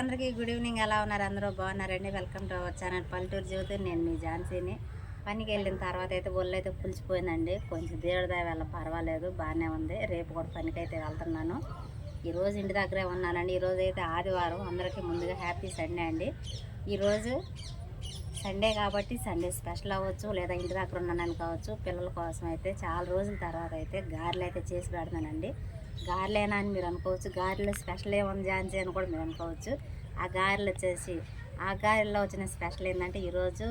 అందరికీ good evening. ఎలా ఉన్నారు? అందరూ బాగున్నారండి? వెల్కమ్ టు అవర్ ఛానల్ పల్లెటూరు జ్యోతి. నేను మీ ఝాన్సీని. పనికి వెళ్ళిన తర్వాత అయితే ఒళ్ళు అయితే పులిచిపోయిందండి. కొంచెం దేవుడి దయ వల్ల పర్వాలేదు, బాగానే ఉంది. రేపు కూడా పనికి అయితే వెళ్తున్నాను. ఈరోజు ఇంటి దగ్గరే ఉన్నానండి. ఈరోజు అయితే ఆదివారం. అందరికీ ముందుగా హ్యాపీ సండే అండి. ఈరోజు సండే కాబట్టి సండే స్పెషల్ అవ్వచ్చు, లేదా ఇంటి దగ్గర ఉన్నానని కావచ్చు. పిల్లల కోసం అయితే చాలా రోజుల తర్వాత అయితే గారెలు అయితే చేసి పెడతానండి. గారెలేనా అని మీరు అనుకోవచ్చు. గారెలో స్పెషల్ ఏముంది ఝాన్సీ అని కూడా మీరు అనుకోవచ్చు. ఆ గారెలు వచ్చేసి ఆ గారెల్లో వచ్చిన స్పెషల్ ఏంటంటే, ఈరోజు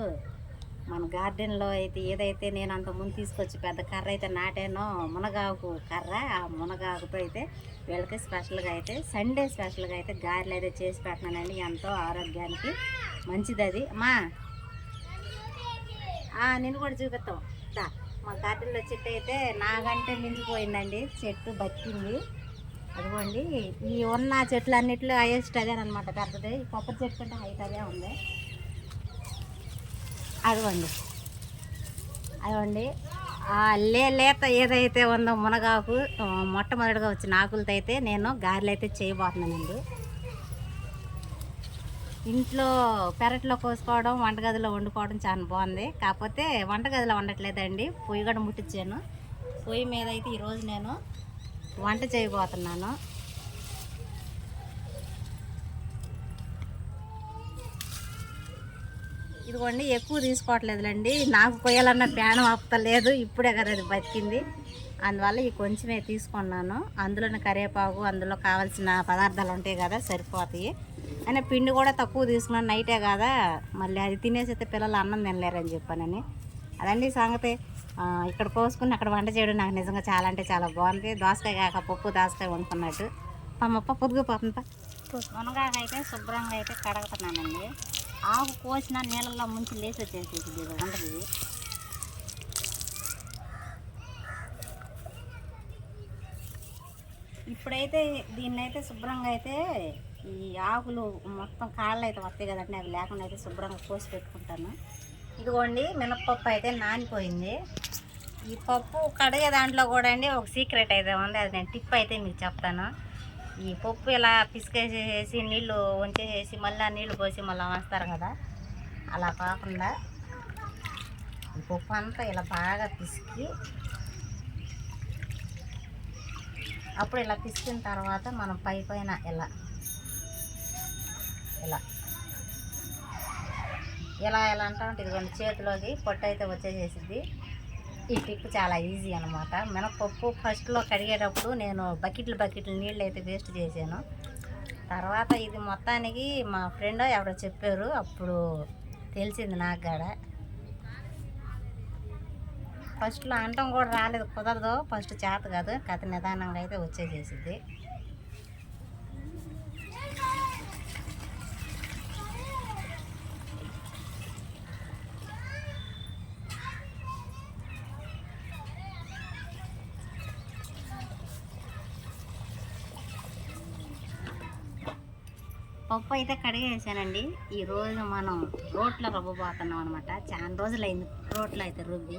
మన గార్డెన్లో అయితే ఏదైతే నేను అంతకుముందు తీసుకొచ్చి పెద్ద కర్ర అయితే నాటానో, మునగాకు కర్ర, ఆ మునగాకుతో అయితే వీళ్ళకి స్పెషల్గా అయితే సండే స్పెషల్గా అయితే గారెలు అయితే చేసి పెట్టినానండి. ఎంతో ఆరోగ్యానికి మంచిది అది. నేను కూడా చూపిస్తాం. మా గార్డెన్లో చెట్టు అయితే నాకంటే మించిపోయిందండి. చెట్టు బతికింది. అదిగోండి, ఈ ఉన్న చెట్లు అన్నిట్లో హైయెస్ట్ అదేనమాట, పెద్దది. ఈ కొబ్బరి చెట్టు కంటే హైట్ అదే ఉంది. అదిగోండి లేత ఏదైతే ఉందో మునగాకు, మొట్టమొదటిగా వచ్చిన ఆకులతో అయితే నేను గారెలు అయితే చేయబోతున్నానండి. ఇంట్లో పెరట్లో కోసుకోవడం, వంటగదిలో వండుకోవడం చాలా బాగుంది. కాకపోతే వంటగదిలో వండట్లేదండి, పొయ్యి కూడా ముట్టించాను. పొయ్యి మీద అయితే ఈరోజు నేను వంట చేయబోతున్నాను. ఇదిగోండి, ఎక్కువ తీసుకోవట్లేదులేండి. నాకు కొయ్యాలన్న ప్రాణం ఆపుతలేదు. ఇప్పుడే కదా అది బతికింది, అందువల్ల ఈ కొంచెమే తీసుకున్నాను. అందులోనే కరివేపాకు, అందులో కావాల్సిన పదార్థాలు ఉంటాయి కదా, సరిపోతాయి. అయినా పిండి కూడా తక్కువ తీసుకున్నాను, నైటే కదా, మళ్ళీ అది తినేసైతే పిల్లలు అన్నం తినలేరని చెప్పానని. అదండి సంగతి. ఇక్కడ కోసుకుని అక్కడ వంట చేయడం నాకు నిజంగా చాలా అంటే చాలా బాగుంది. దోసకాయ కాక పప్పు దోసకాయ వండుకున్నట్టు. పొద్దుగు పాపంత మునగాకు అయితే శుభ్రంగా అయితే కడుగుతున్నానండి. ఆకు కోసిన నీళ్ళల్లో ముంచి లేచి వచ్చేసేది ఇది ఉండదు. ఇప్పుడైతే దీన్ని అయితే శుభ్రంగా అయితే ఈ ఆకులు మొత్తం కాళ్ళు అయితే వస్తాయి కదండి, అవి లేకుండా అయితే శుభ్రంగా కోసి పెట్టుకుంటాను. ఇదిగోండి, మినప్పప్పు అయితే నానిపోయింది. ఈ పప్పు కడిగే దాంట్లో కూడా అండి ఒక సీక్రెట్ అయితే ఉంది. అది నేను టిప్ అయితే మీకు చెప్తాను. ఈ పప్పు ఇలా పిసికేసేసి నీళ్ళు వంచేసేసి మళ్ళీ నీళ్ళు పోసి మళ్ళీ వేస్తారు కదా, అలా కాకుండా ఈ పప్పు అంతా ఇలా బాగా పిసికి, అప్పుడు ఇలా పిసికిన తర్వాత మనం పైన ఇలా ఇలా ఇలా ఎలా అంటామంటే, ఇదిగోండి చేతిలోకి పొట్టు అయితే వచ్చేసేసిద్ది. ఈ టిప్ చాలా ఈజీ అనమాట. మినపప్పు ఫస్ట్లో కడిగేటప్పుడు నేను బకెట్లు నీళ్ళు అయితే వేస్ట్ చేశాను. తర్వాత ఇది మొత్తానికి మా ఫ్రెండ్ ఎవరో చెప్పారు, అప్పుడు తెలిసింది నాకు కూడా. ఫస్ట్లో అంటం కూడా రాలేదు, కుదరదు, ఫస్ట్ చేత కాదు, కథ నిదానంగా అయితే వచ్చేసేసిద్ది. పప్పు అయితే కడిగేసానండి. ఈరోజు మనం రోట్లో రుబ్బబోతున్నాం అనమాట. చాలా రోజులైంది రోట్లో అయితే రుబ్బి.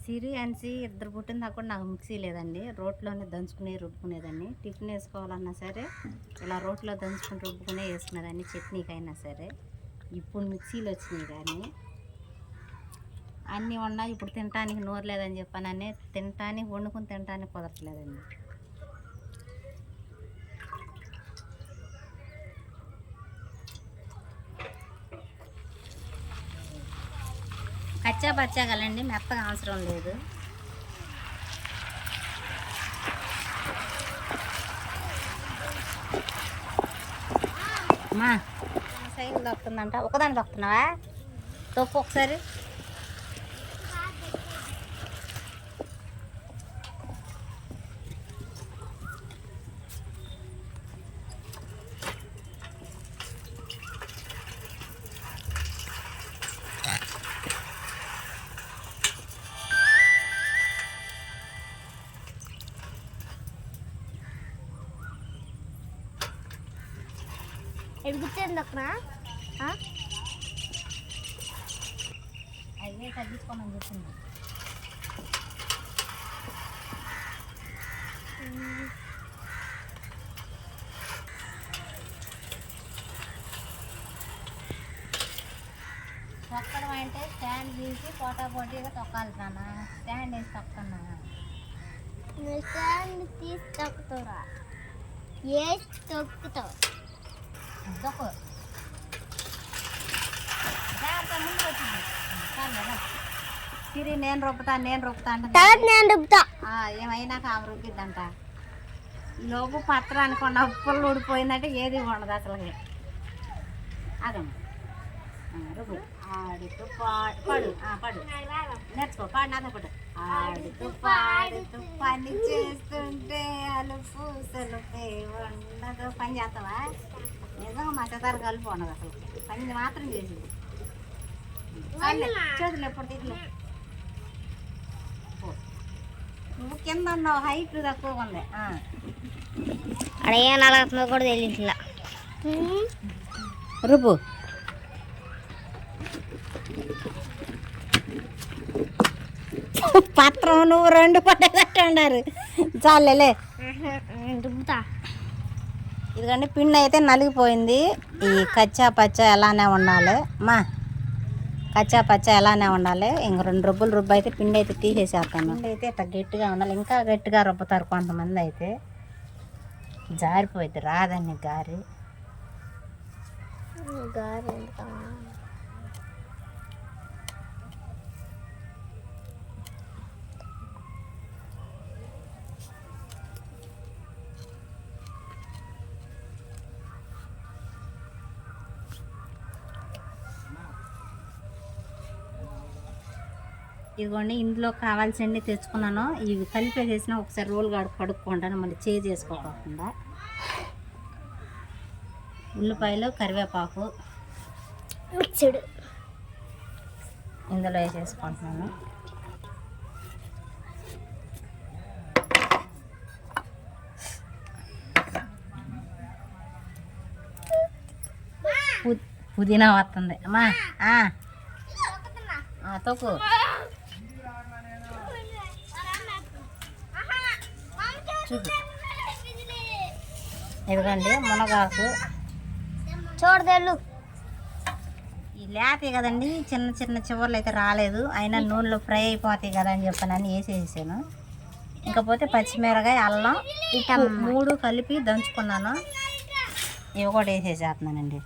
సిరి అనిసి ఇద్దరు పుట్టిన దాకా కూడా నాకు మిక్సీ లేదండి, రోట్లోనే దంచుకునే రుబ్బుకునేదాన్ని. టిఫిన్ వేసుకోవాలన్నా సరే ఇలా రోట్లో దంచుకుని రుబ్బుకునే వేసుకునేదాన్ని, చట్నీకైనా సరే. ఇప్పుడు మిక్సీలు వచ్చినాయి కానీ అన్నీ ఉన్నా ఇప్పుడు తినటానికి నోరు లేదని చెప్పానని వండుకుని తినటానికి కుదరట్లేదండి. కచ్చా పచ్చా కలండి, మెత్తగా అవసరం లేదు. మా సైకిల్ దొక్కుతుందంట, ఒకదాన్ని దొక్కుతున్నావా? తొక్కు ఒకసారి. ఎదుగుతుందక్కనా అవే తగ్గించుకోమని చెప్పింది. తొక్కడం అంటే స్టాండ్ తీసి పోటీగా తొక్కాలి నాన్న. స్టాండ్ వేసి తొక్కుతున్నా. స్టాండ్ తీసి తొక్కుతురా ఏ తొక్కుతావు తొక్కు ముందు వచ్చింది సిరి. నేను రొప్పుతా అంటే నేను రుబ్బుతా. ఏమైనా ఆమె రుబ్బిద్దంట. లోపు పత్రానికి ఉన్న ఉప్పులు ఊడిపోయిందంటే ఏది ఉండదు అసలు. అదమ్మా రుబ్బు. ఆడుతూ పడు నేర్చుకో. పాడు నాతో పాటు. ఆడుతూ పాడుతూ పని చేస్తుంటే అలుపు సలుపే ఉండదు. పని చేస్తావా? నిజంగా మా చెతారు కలిపి ఉండదు అసలు. పని మాత్రం చేసింది. చేతులు ఎప్పుడు తీగలు. నువ్వు కింద ఉన్నావు, హైట్ తక్కువగా ఉంది. అడగే నలగతుందో కూడా తెలియట్లా. రుబ్బు. పత్రం నువ్వు 2 పట్టేదట్టు అన్నారు. చాలేలే రుబ్బుతా. ఇదిగండి పిండి అయితే నలిగిపోయింది. ఈ కచ్చా పచ్చా ఎలానే ఉండాలి మా. కచ్చా పచ్చా ఎలానే ఉండాలి. ఇంక 2 రుబ్బులు రుబ్బు అయితే పిండి అయితే తీసేసేస్తాను. పిండి అయితే ఇట్లా గట్టిగా ఉండాలి. ఇంకా గట్టిగా రుబ్బుతారు కొంతమంది. అయితే జారిపోయింది రాదండి గారి. ఇదిగోండి ఇందులో కావాల్సినవి తెచ్చుకున్నాను. ఇవి కలిపేసేసిన ఒకసారి రోల్ కడుక్కుంటాను మళ్ళీ చేసుకోకుండా. ఉల్లిపాయలు, కరివేపాకు మిక్స్డ్ ఇందులో వేసేసుకుంటున్నాను. పుదీనా వస్తుంది అమ్మా. తొక్కు. ఇదిగోండి మునగాకు చూడదేళ్ళు. ఈ లేతాయి కదండి, చిన్న చిన్న చివర్లు అయితే రాలేదు. అయినా నూనెలో ఫ్రై అయిపోతాయి కదా అని చెప్పానని వేసేసాను. ఇంకపోతే పచ్చిమిరకాయ, అల్లం, 3 కలిపి దంచుకున్నాను. ఇవి కూడా వేసేసేస్తున్నానండి.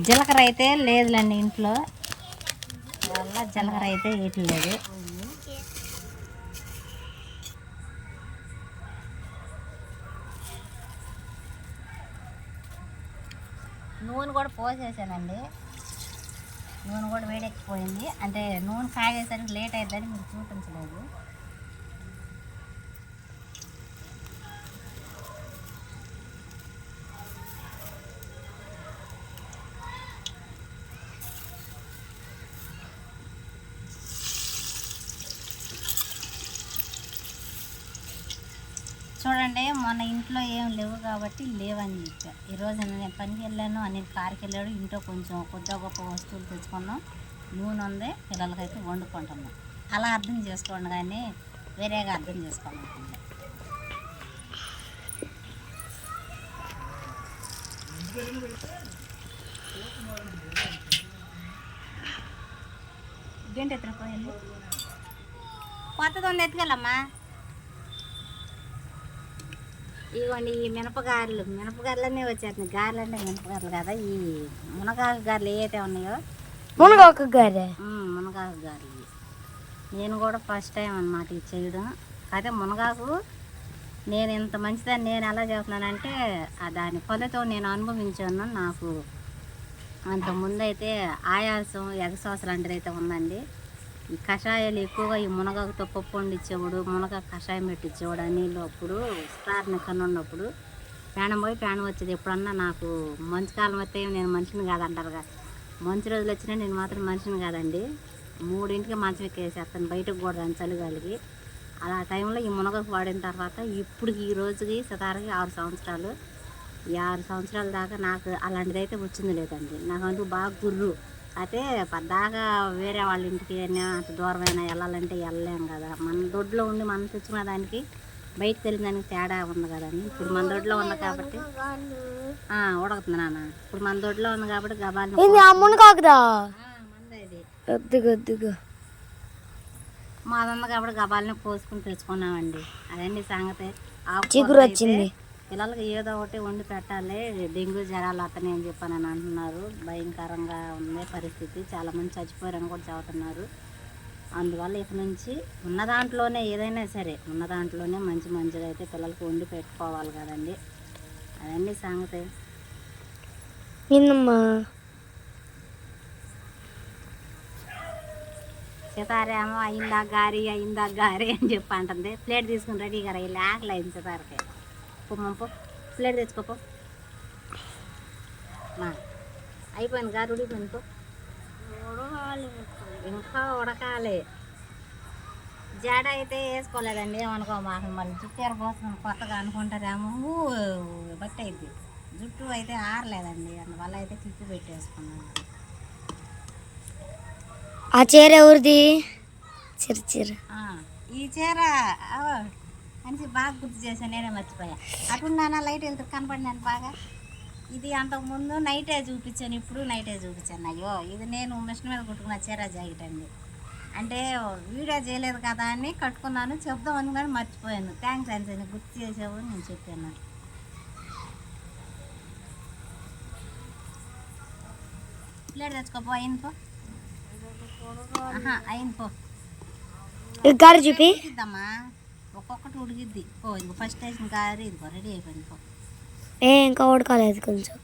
జీలకర్ర అయితే లేదులేండి ఇంట్లో, వల్ల జీలకర్ర అయితే వేయట్లేదు. నూనె కూడా పోసేసానండి. నూనె కూడా వేడెక్కిపోయింది. అంటే నూనె కాగేసరికి లేట్ అవుతుందని మీరు చూపించలేదు. చూడండి మొన్న ఇంట్లో ఏం లేవు కాబట్టి లేవని చెప్పా. ఈరోజు నేను పనికి వెళ్ళాను, అనిల్ కారుకి వెళ్ళాడు. ఇంట్లో కొంచెం కొద్దిగా గొప్ప వస్తువులు తెచ్చుకున్నాం. నూనె ఉంది, పిల్లలకైతే వండుకుంటున్నాం. అలా అర్థం చేసుకోండి, కానీ వేరేగా అర్థం చేసుకోండి. ఇదేంటి ఎత్తుకుపోయింది? కొత్తది ఉంది, ఎత్తుకెళ్ళమ్మా. ఇవ్వండి ఈ మినపగారెలన్నీ వచ్చేస్తున్నాయి. గారెలు అంటే మినపగారెలు కదా, ఈ మునగాకు గారెలు ఏవైతే ఉన్నాయో మునగాకు గారెలు. నేను కూడా ఫస్ట్ టైం అన్నమాట ఇది చేయడం. అదే మునగాకు నేను ఇంత మంచిదని నేను ఎలా చేస్తున్నానంటే దాని ఫలితం నేను అనుభవించాను. నాకు అంతకుముందు అయితే ఆయాసం, ఎగసాస లాంటిది అయితే ఉందండి. ఈ కషాయాలు ఎక్కువగా ఈ మునగాకుతో పప్పు వండిచ్చేవాడు, మునగాకు కషాయం పెట్టించేవాడు. నీళ్ళు అప్పుడు స్టార్ని కన్ను ఉన్నప్పుడు ప్రాణం పోయి ప్రాణం వచ్చేది. ఎప్పుడన్నా నాకు మంచు కాలం వస్తే నేను మనిషిని కాదంటారు కదా, మంచి రోజులు వచ్చినా నేను మాత్రం మనిషిని కాదండి. 3ంటికి మంచం ఎక్కేసేస్తాను, బయటకు కూడా రాను చలిగాలికి. అలా టైంలో ఈ మునగాకు వాడిన తర్వాత ఇప్పుడు ఈ రోజుకి సతారకి 6 సంవత్సరాలు. ఈ 6 సంవత్సరాల దాకా నాకు అలాంటిదైతే వచ్చింది లేదండి. నాకంటూ బాగా గుర్రు అయితే పద్దాగా వేరే వాళ్ళ ఇంటికి అయినా అంత దూరమైనా వెళ్ళాలంటే వెళ్ళలేం కదా. మన దొడ్లో ఉండి మనం తెచ్చుకునే దానికి బయటకు వెళ్ళిన దానికి తేడా ఉంది కదండి. ఇప్పుడు మన దొడ్లో ఉంది కాబట్టి ఉడకుతుంది నాన్న. ఇప్పుడు మన దొడ్లో ఉంది కాబట్టి గబాలు అమ్మును కాకుదా మంది వద్దుగా మాదన్న కాబట్టి గబాలని పోసుకుని తెచ్చుకున్నామండి. అదండి సంగతి. చిగురు వచ్చింది. పిల్లలకి ఏదో ఒకటి వండి పెట్టాలి, డెంగ్యూ జ్వరాలు వస్తున్నాయి అని చెప్పని అంటున్నారు. భయంకరంగా ఉంది పరిస్థితి, చాలామంది చచ్చిపోయారని కూడా చెబుతున్నారు. అందువల్ల ఇక నుంచి ఉన్న దాంట్లోనే ఏదైనా సరే ఉన్న దాంట్లోనే మంచిగా అయితే పిల్లలకి వండి పెట్టుకోవాలి కదండి. అదండి సంగతి. సితారేమో అయిందా గారి అని చెప్పి అంటుంది. ప్లేట్ తీసుకుని రెడీగా రా, ఆకలి అయింది సితారకి. పొమ్మంపో ప్లేట్ తెచ్చుకోపో. అయిపోయింది గారు, ఉడిపోయింది పో. ఇంకా ఉడకాలి. జడ అయితే వేసుకోలేదండి, ఏమనుకో మాకు. మళ్ళీ జుట్టు కోసం కొత్తగా అనుకుంటారేమో బట్టి అయింది. జుట్టు అయితే ఆరలేదండి, అందువల్ల అయితే క్లిప్పు పెట్టేసుకున్నాను. ఆ చీర ఎవరిది? చీర ఈ చీర అనేసి బాగా గుర్తు చేశాను, నేనే మర్చిపోయా. అటున్నానా లైట్ వెళ్తే కనపడినాను బాగా. ఇది అంతకుముందు నైటే చూపించాను, ఇప్పుడు నైటే చూపించాను. అయ్యో ఇది నేను మిషన్ మీద కుట్టుకున్న చీర జాకెట్ అండి. అంటే వీడియో చేయలేదు కదా అని కట్టుకున్నాను, చెప్దామని కానీ మర్చిపోయాను. థ్యాంక్స్ అని గుర్తు చేసావు, నేను చెప్పాను. ప్లేట్ తెచ్చుకోపో, అయింది పో. అయింది పో. గారి చూపి ఉడికిద్దమ్మా, ఒక్కొక్కటి ఉడికిద్ది పో. ఇంకో ఫస్ట్ స్టేషన్ గారి ఇదిగో రెడీ అయిపోయింది పో. ఇంకా ఉడకాలేదు కొంచెం.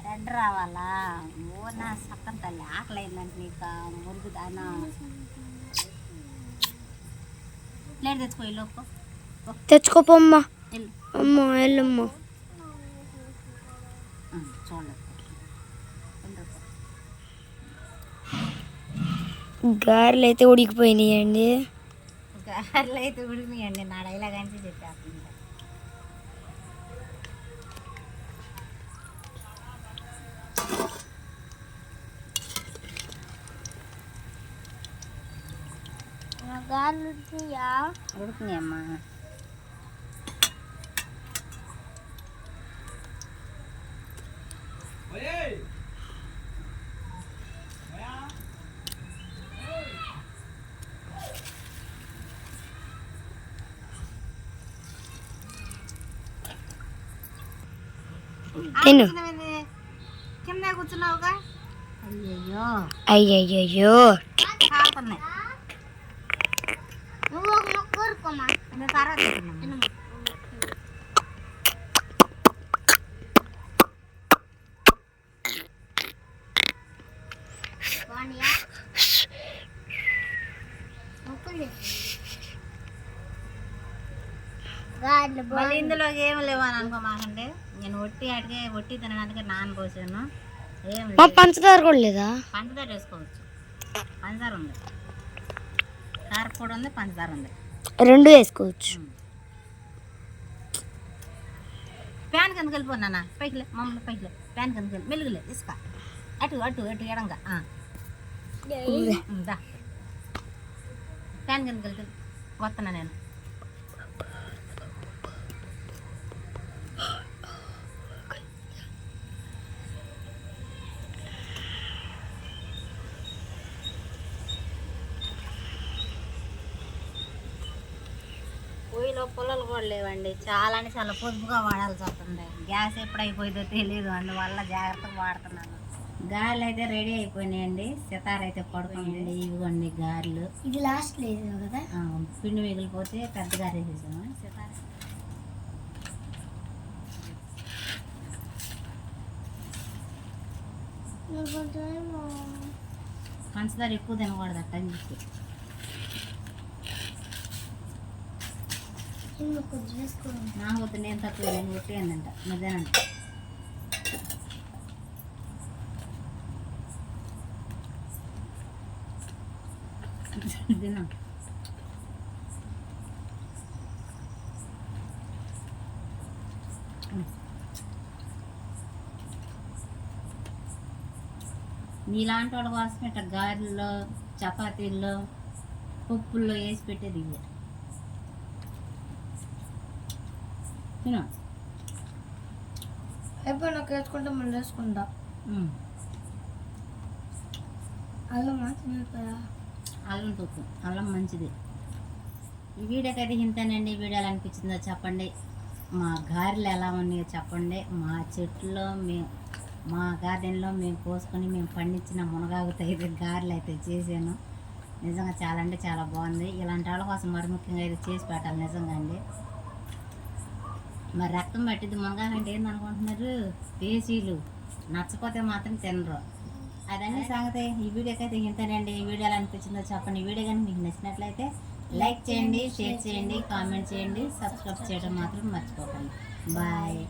రెడ్ రావాలా? ఓ నా సక్కన తల్లి, ఆకలి అయిందంటే నీకు మురుగు దానా. ప్లేట్ తెచ్చుకో, ఇల్లు తెచ్చుకోపోమ్మా. అమ్మా వెళ్ళమ్మా. చూడలేదు గారెలు అయితే ఉడికిపోయినాయండి. గారెలు అయితే ఉడికినాయండి, నా డైలాగ్ అంటే చెప్పేస్తుంది. గారెలు ఉడుకున్నాయమ్మా. కింద కూర్చున్నావుగా. అయ్యయ్యో కాకున్నాయి. తర్వాత మళ్ళీ ఇందులోకి ఏమి లేవు అని అనుకోమాకండి. నేను ఒట్టి తినడానికి పోసాను. పంచదార కూడా లేదా? పంచదార వేసుకోవచ్చు, పంచదార ఉంది, కారపొడి ఉంది, పంచదార ఉంది, రెండు వేసుకోవచ్చు. ప్యాన్ కిందకి వెళ్ళిపోనా, పైకిలే మమ్మల్ని పైకిలే, ప్యాన్ కిందకి వెళ్ళి మెలుగులే ఇసుక అటు అటు అటు ఎడంగా దా. ప్యాన్ కిందకి వెళ్తే వస్తున్నా నేను. పొయ్యిలో పుల్లలు కూడా లేవండి, చాలా పొదుపుగా వాడాల్సి వస్తుంది. గ్యాస్ ఎప్పుడు అయిపోయిందో తెలియదు, అందువల్ల జాగ్రత్తగా వాడుతున్నాను. గారెలు అయితే రెడీ అయిపోయినాయండి. సితార అయితే పడుకుందండి. ఇవిగోండి గారెలు. ఇది లాస్ట్ లేదు కదా, పిండి మిగిలిపోతే పెద్ద గారె వేసేసాము. సితార పంచదార ఎక్కువ తినకూడదు అట్ట అని చెప్పి. నా వద్దు, నేను తక్కువ, నేను ఒట్టి అందంట మధ్యాహ్నం. తిన్నా నీలాంటి వాళ్ళ కోసం ఇట్లా గారెల్లో చపాతీల్లో పప్పుల్లో వేసి పెట్టేది ఇవి తిను. అయిపోయినాక వేసుకుంటే మళ్ళీ వేసుకుంటా. అల్లం మాత్రమే అల్లం తొక్కు, అల్లం మంచిది. ఈ వీడియోకి అయితే ఇంతేనండి. వీడియో ఎలా అనిపించిందో చెప్పండి. మా గారెలు ఎలా ఉన్నాయో చెప్పండి. మా చెట్లో మా గార్డెన్లో మేము కోసుకొని మేము పండించిన మునగాకుతో అయితే గారెలు అయితే చేసాను. నిజంగా చాలా అంటే చాలా బాగుంది. ఇలాంటి వాళ్ళ కోసం మరి ముఖ్యంగా అయితే చేసి పెట్టాలి నిజంగా అండి. మరి రక్తం పట్టింది మునగాకు అంటే ఏందనుకుంటున్నారు? పేసీలు నచ్చపోతే మాత్రం తినరు. అదన్నీ సంగతి. ఈ వీడియోకి అయితే ఇంతేనండి. ఈ వీడియో ఎలా అనిపించిందో చెప్పండి. ఈ వీడియో కానీ మీకు నచ్చినట్లయితే లైక్ చేయండి, షేర్ చేయండి, కామెంట్ చేయండి, సబ్స్క్రైబ్ చేయడం మాత్రం మర్చిపోకండి. బాయ్.